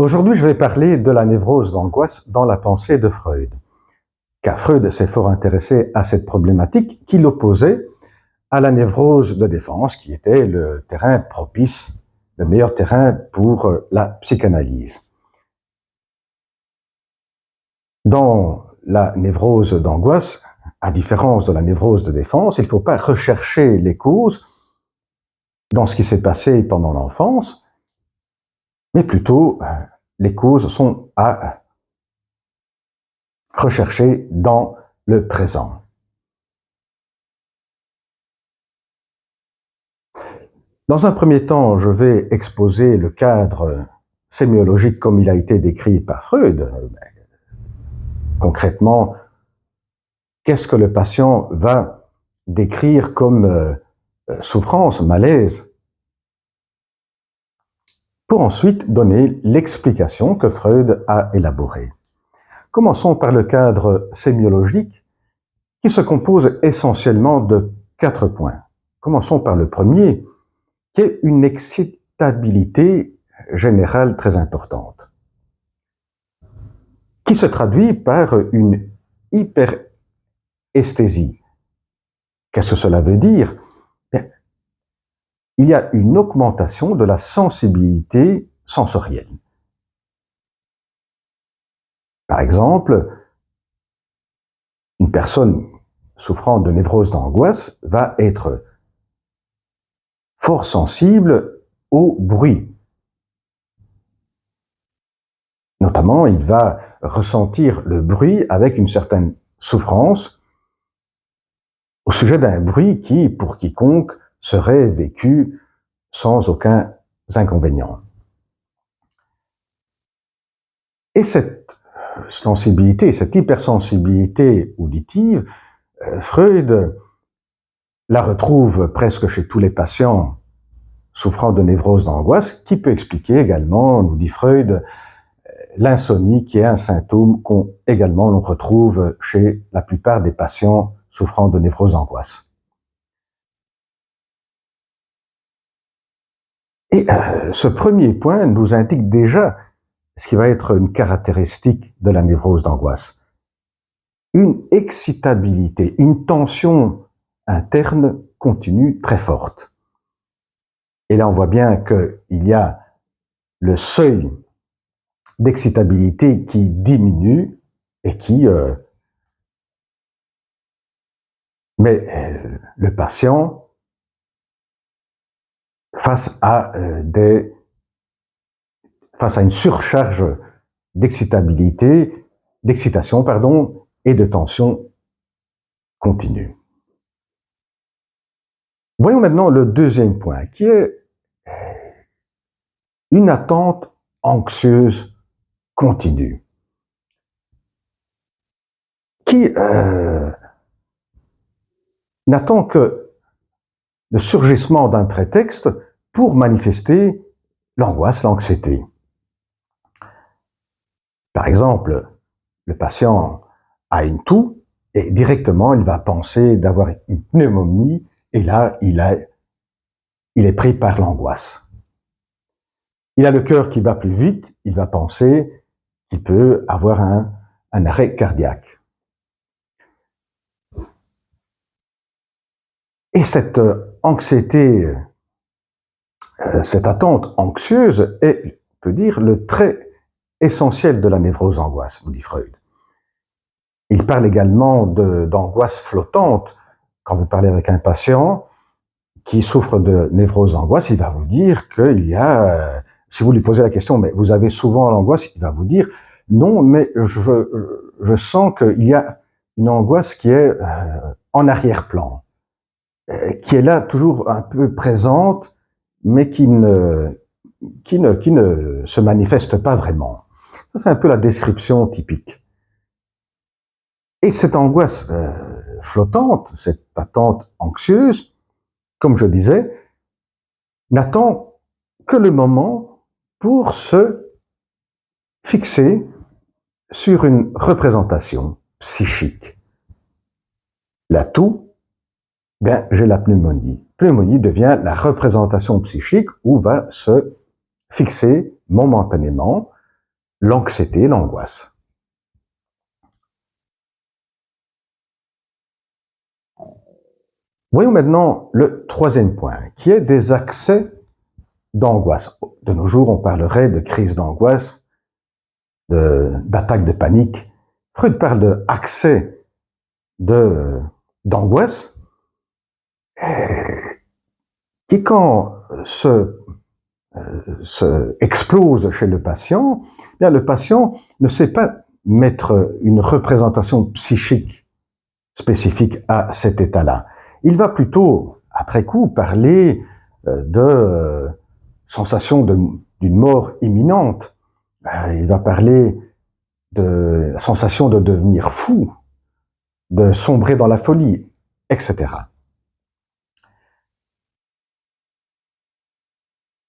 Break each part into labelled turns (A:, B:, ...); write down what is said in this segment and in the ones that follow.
A: Aujourd'hui, je vais parler de la névrose d'angoisse dans la pensée de Freud. Car Freud s'est fort intéressé à cette problématique qui l'opposait à la névrose de défense, qui était le terrain propice, le meilleur terrain pour la psychanalyse. Dans la névrose d'angoisse, à différence de la névrose de défense, il ne faut pas rechercher les causes dans ce qui s'est passé pendant l'enfance, mais plutôt les causes sont à rechercher dans le présent. Dans un premier temps, je vais exposer le cadre sémiologique comme il a été décrit par Freud. Concrètement, qu'est-ce que le patient va décrire comme souffrance, malaise, pour ensuite donner l'explication que Freud a élaborée. Commençons par le cadre sémiologique qui se compose essentiellement de 4 points. Commençons par le premier, qui est une excitabilité générale très importante, qui se traduit par une hyperesthésie. Qu'est-ce que cela veut dire? Il y a une augmentation de la sensibilité sensorielle. Par exemple, une personne souffrant de névrose d'angoisse va être fort sensible au bruit. Notamment, il va ressentir le bruit avec une certaine souffrance au sujet d'un bruit qui, pour quiconque, serait vécu sans aucun inconvénient. Et cette sensibilité, cette hypersensibilité auditive, Freud la retrouve presque chez tous les patients souffrant de névrose d'angoisse, qui peut expliquer également, nous dit Freud, l'insomnie, qui est un symptôme qu'on également retrouve chez la plupart des patients souffrant de névrose d'angoisse. Et ce premier point nous indique déjà ce qui va être une caractéristique de la névrose d'angoisse. Une excitabilité, une tension interne continue très forte. Et là, on voit bien qu'il y a le seuil d'excitabilité qui diminue et qui met le patient face à une surcharge d'excitation, et de tension continue. Voyons maintenant le deuxième point, qui est une attente anxieuse continue, qui n'attend que le surgissement d'un prétexte pour manifester l'angoisse, l'anxiété. Par exemple, le patient a une toux et directement il va penser d'avoir une pneumonie et là il est pris par l'angoisse. Il a le cœur qui bat plus vite, il va penser qu'il peut avoir un arrêt cardiaque. Et cette anxiété, cette attente anxieuse est, on peut dire, le trait essentiel de la névrose d'angoisse, nous dit Freud. Il parle également d'angoisse flottante. Quand vous parlez avec un patient qui souffre de névrose d'angoisse, il va vous dire qu'il y a, si vous lui posez la question, mais vous avez souvent l'angoisse, il va vous dire, non, mais je sens qu'il y a une angoisse qui est en arrière-plan, qui est là toujours un peu présente, mais qui ne se manifeste pas vraiment. Ça, c'est un peu la description typique. Et cette angoisse flottante, cette attente anxieuse, comme je disais, n'attend que le moment pour se fixer sur une représentation psychique. La toux, bien, j'ai la pneumonie. Pneumonie devient la représentation psychique où va se fixer momentanément l'anxiété et l'angoisse. Voyons maintenant le troisième point, qui est des accès d'angoisse. De nos jours, on parlerait de crise d'angoisse, d'attaque de panique. Freud parle d'accès d'angoisse, qui quand se explose chez le patient, bien, le patient ne sait pas mettre une représentation psychique spécifique à cet état-là. Il va plutôt, après coup, parler de sensation d'une mort imminente. Il va parler de la sensation de devenir fou, de sombrer dans la folie, etc.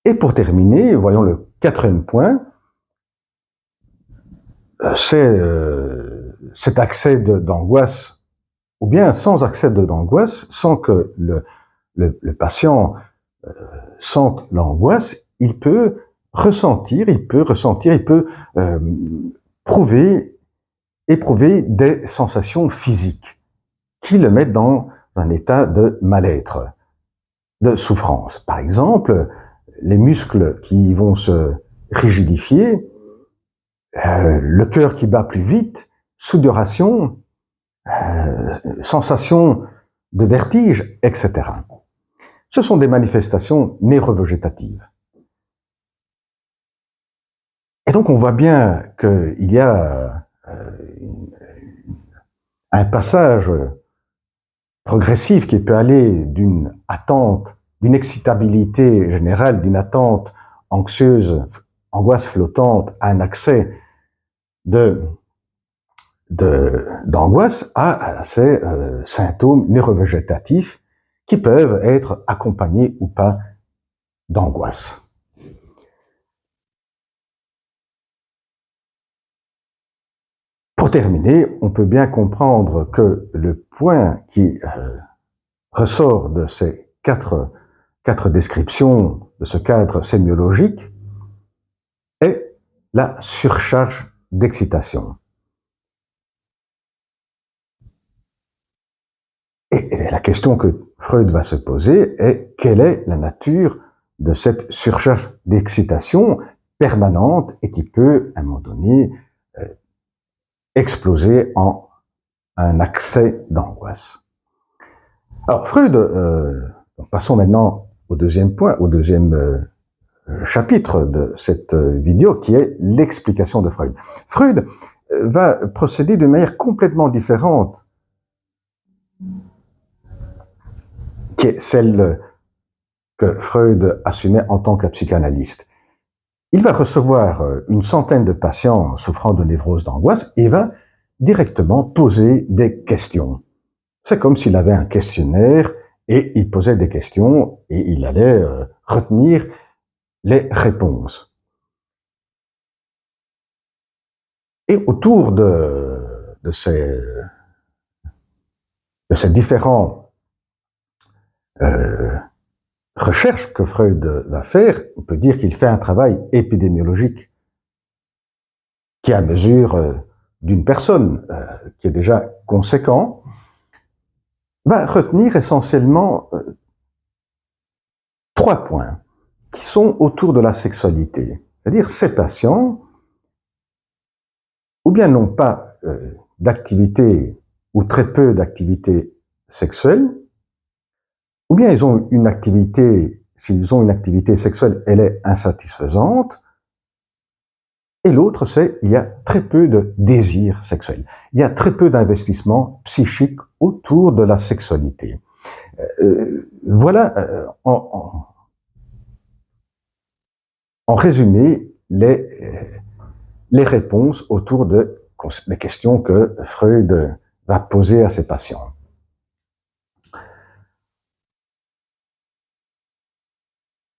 A: Et pour terminer, voyons le quatrième point, c'est cet accès d'angoisse, ou bien sans accès d'angoisse, sans que le patient sente l'angoisse, il peut ressentir, il peut éprouver des sensations physiques qui le mettent dans un état de mal-être, de souffrance. Par exemple, les muscles qui vont se rigidifier, le cœur qui bat plus vite, sudoration, sensation de vertige, etc. Ce sont des manifestations neurovégétatives. Et donc on voit bien qu'il y a un passage progressif qui peut aller d'une attente, d'une excitabilité générale, d'une attente anxieuse, angoisse flottante, à un accès d'angoisse à ces symptômes neurovégétatifs qui peuvent être accompagnés ou pas d'angoisse. Pour terminer, on peut bien comprendre que le point qui ressort de ces quatre descriptions, de ce cadre sémiologique, est la surcharge d'excitation. Et la question que Freud va se poser est quelle est la nature de cette surcharge d'excitation permanente et qui peut, à un moment donné, exploser en un accès d'angoisse. Alors Freud, passons maintenant au deuxième point, au deuxième chapitre de cette vidéo qui est l'explication de Freud. Freud va procéder d'une manière complètement différente qui est celle que Freud assumait en tant que psychanalyste. Il va recevoir une centaine de patients souffrant de névrose d'angoisse et va directement poser des questions. C'est comme s'il avait un questionnaire et il posait des questions et il allait retenir les réponses. Et autour de ces différents recherches que Freud va faire, on peut dire qu'il fait un travail épidémiologique qui est à mesure d'une personne, qui est déjà conséquent, va retenir essentiellement trois points qui sont autour de la sexualité. C'est-à-dire ces patients, ou bien n'ont pas d'activité ou très peu d'activité sexuelle, ou bien ils ont une activité, s'ils ont une activité sexuelle, elle est insatisfaisante, et l'autre c'est il y a très peu de désir sexuel. Il y a très peu d'investissement psychique autour de la sexualité. Voilà en résumé les réponses autour des questions que Freud va poser à ses patients.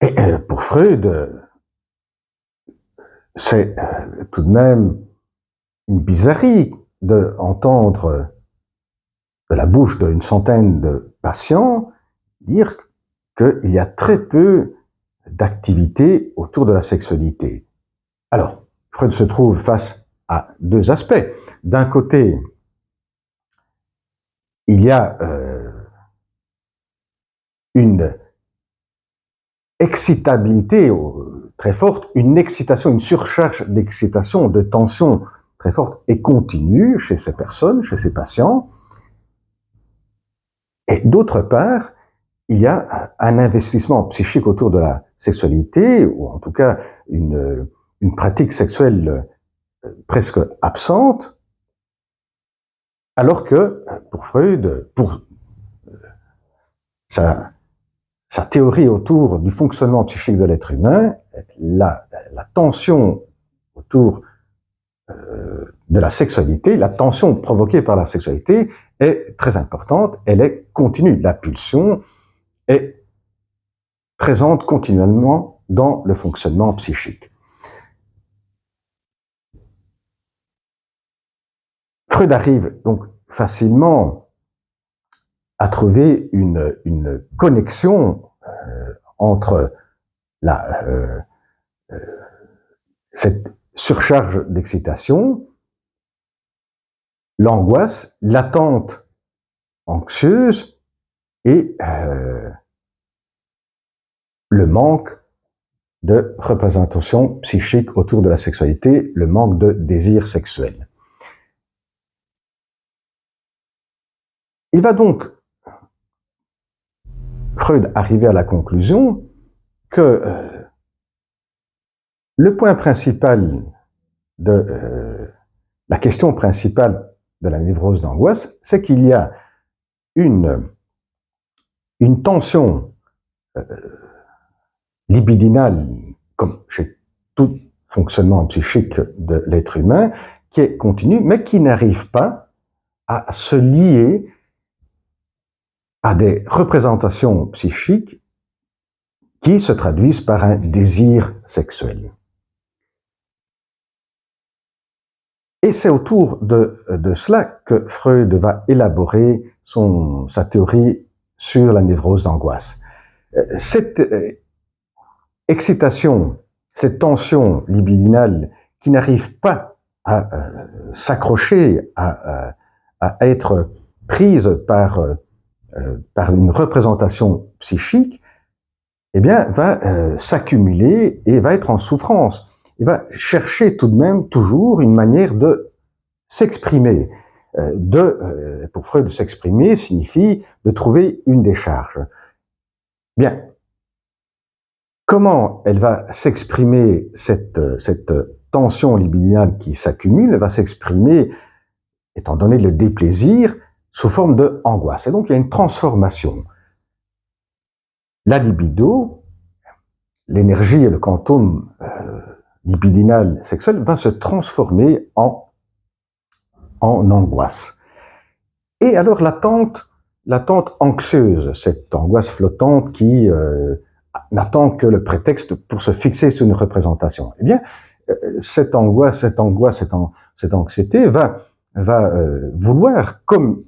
A: Et pour Freud, c'est tout de même une bizarrerie d'entendre de la bouche d'une centaine de patients dire qu'il y a très peu d'activités autour de la sexualité. Alors, Freud se trouve face à deux aspects. D'un côté, il y a une excitabilité très forte, une excitation, une surcharge d'excitation, de tension très forte et continue chez ces personnes, chez ces patients. Et d'autre part, il y a un investissement psychique autour de la sexualité, ou en tout cas une pratique sexuelle presque absente, alors que pour Freud, pour sa théorie autour du fonctionnement psychique de l'être humain, la tension autour de la sexualité, la tension provoquée par la sexualité est très importante, elle est continue. La pulsion est présente continuellement dans le fonctionnement psychique. Freud arrive donc facilement à trouver une connexion entre cette surcharge d'excitation, l'angoisse, l'attente anxieuse et le manque de représentation psychique autour de la sexualité, le manque de désir sexuel. Il va donc, Freud, arriver à la conclusion que le point principal de la question principale de la névrose d'angoisse, c'est qu'il y a une tension libidinale, comme chez tout fonctionnement psychique de l'être humain, qui est continue, mais qui n'arrive pas à se lier à des représentations psychiques qui se traduisent par un désir sexuel. Et c'est autour de cela que Freud va élaborer sa théorie sur la névrose d'angoisse. Cette excitation, cette tension libidinale qui n'arrive pas à s'accrocher, à être prise par une représentation psychique, eh bien, va s'accumuler et va être en souffrance. Il va chercher tout de même toujours une manière de s'exprimer. Pour Freud, de s'exprimer signifie de trouver une décharge. Bien, comment elle va s'exprimer, cette tension libidinale qui s'accumule? Elle va s'exprimer, étant donné le déplaisir, sous forme de angoisse. Et donc, il y a une transformation. La libido, l'énergie et le quantum libidinal sexuel va se transformer en angoisse. Et alors l'attente anxieuse, cette angoisse flottante qui n'attend que le prétexte pour se fixer sur une représentation. Eh bien, cette angoisse, cette anxiété va vouloir, comme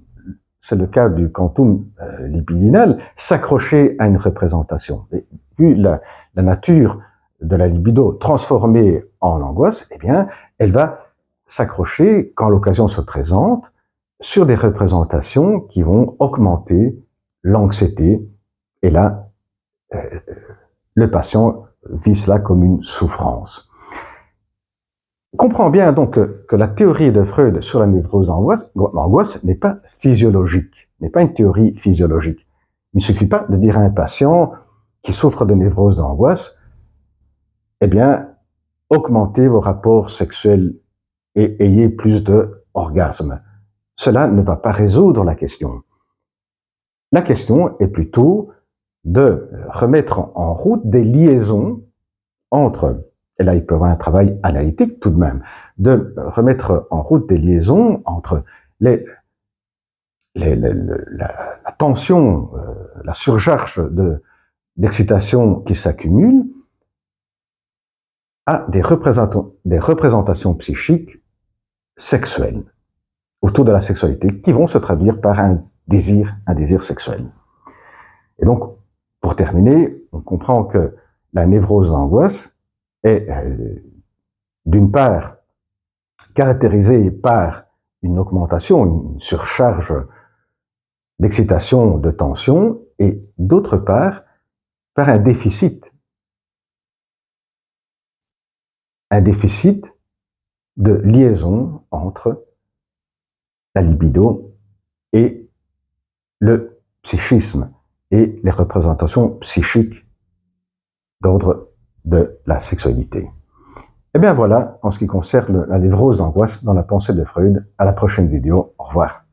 A: c'est le cas du quantum libidinal, s'accrocher à une représentation. Et vu la nature de la libido transformée en angoisse, eh bien, elle va s'accrocher, quand l'occasion se présente, sur des représentations qui vont augmenter l'anxiété. Et là, le patient vit cela comme une souffrance. On comprend bien donc que la théorie de Freud sur la névrose d'angoisse n'est pas physiologique, n'est pas une théorie physiologique. Il ne suffit pas de dire à un patient qui souffre de névrose d'angoisse, eh bien, augmentez vos rapports sexuels et ayez plus d'orgasmes. Cela ne va pas résoudre la question. La question est plutôt de remettre en route des liaisons entre, et là il peut y avoir un travail analytique tout de même, de remettre en route des liaisons entre la tension, la surcharge d'excitation qui s'accumule à des représentations psychiques sexuelles autour de la sexualité qui vont se traduire par un désir sexuel. Et donc, pour terminer, on comprend que la névrose d'angoisse est d'une part, caractérisée par une augmentation, une surcharge d'excitation, de tension, et d'autre part, par un déficit de liaison entre la libido et le psychisme et les représentations psychiques d'ordre de la sexualité. Et bien voilà, en ce qui concerne la névrose d'angoisse dans la pensée de Freud. À la prochaine vidéo. Au revoir.